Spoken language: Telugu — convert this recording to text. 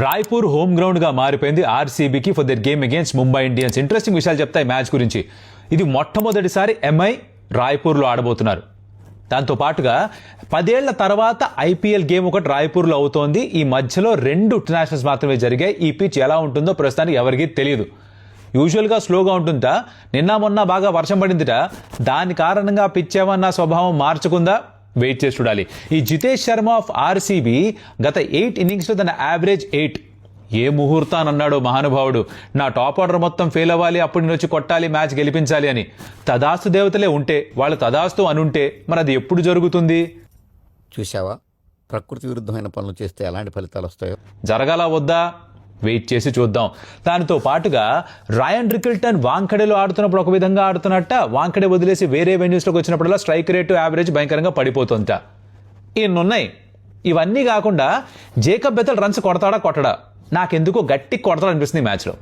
రాయ్పూర్ హోమ్ గ్రౌండ్గా మారిపోయింది ఆర్సీబీకి for their game against Mumbai Indians. Interesting విషయాలు చెప్తాయి మ్యాచ్ గురించి. ఇది మొట్టమొదటిసారి ఎంఐ రాయ్పూర్లో ఆడబోతున్నారు. దాంతో పాటుగా 10 ఏళ్ల తర్వాత ఐపీఎల్ గేమ్ ఒకటి రాయ్పూర్లో అవుతోంది. ఈ మధ్యలో 2 ఇంటర్నేషనల్స్ మాత్రమే జరిగాయి. ఈ పిచ్ ఎలా ఉంటుందో ప్రస్తుతానికి ఎవరికీ తెలియదు. యూజువల్గా స్లోగా ఉంటుందా, నిన్న మొన్న బాగా వర్షం పడిందిట, దాని కారణంగా పిచ్ ఏమన్నా స్వభావం మార్చుకుందా, వెయిట్ చేసి చూడాలి. ఈ జితేష్ శర్మ ఆఫ్ ఆర్సీబీ గత 8 ఇన్నింగ్స్లో తన యావరేజ్ 8. ఏ ముహూర్తానన్నాడో మహానుభావుడు, నా టాప్ ఆర్డర్ మొత్తం ఫెయిల్ అవ్వాలి, అప్పుడు నేను వచ్చి కొట్టాలి, మ్యాచ్ గెలిపించాలి అని. తదాస్తు దేవతలే ఉంటే, వాళ్ళు తదాస్తు అనుంటే మరి అది ఎప్పుడు జరుగుతుంది? చూసావా, ప్రకృతి విరుద్ధమైన పనులు చేస్తే ఎలాంటి ఫలితాలు వస్తాయో. జరగాల వద్దా, వెయిట్ చేసి చూద్దాం. దానితో పాటుగా రాయన్ రికిల్టన్ వాంఖడేలో ఆడుతున్నప్పుడు ఒక విధంగా ఆడుతున్నట్ట, వాంఖడే వదిలేసి వేరే వెన్యూస్లోకి వచ్చినప్పుడల్లా స్ట్రైక్ రేటు యావరేజ్ భయంకరంగా పడిపోతుంట. ఇన్నున్నాయి. ఇవన్నీ కాకుండా జేకబ్ బెథెల్ రన్స్ కొడతాడా కొట్టడా, నాకెందుకో గట్టి కొడతాడనిపిస్తుంది ఈ మ్యాచ్లో.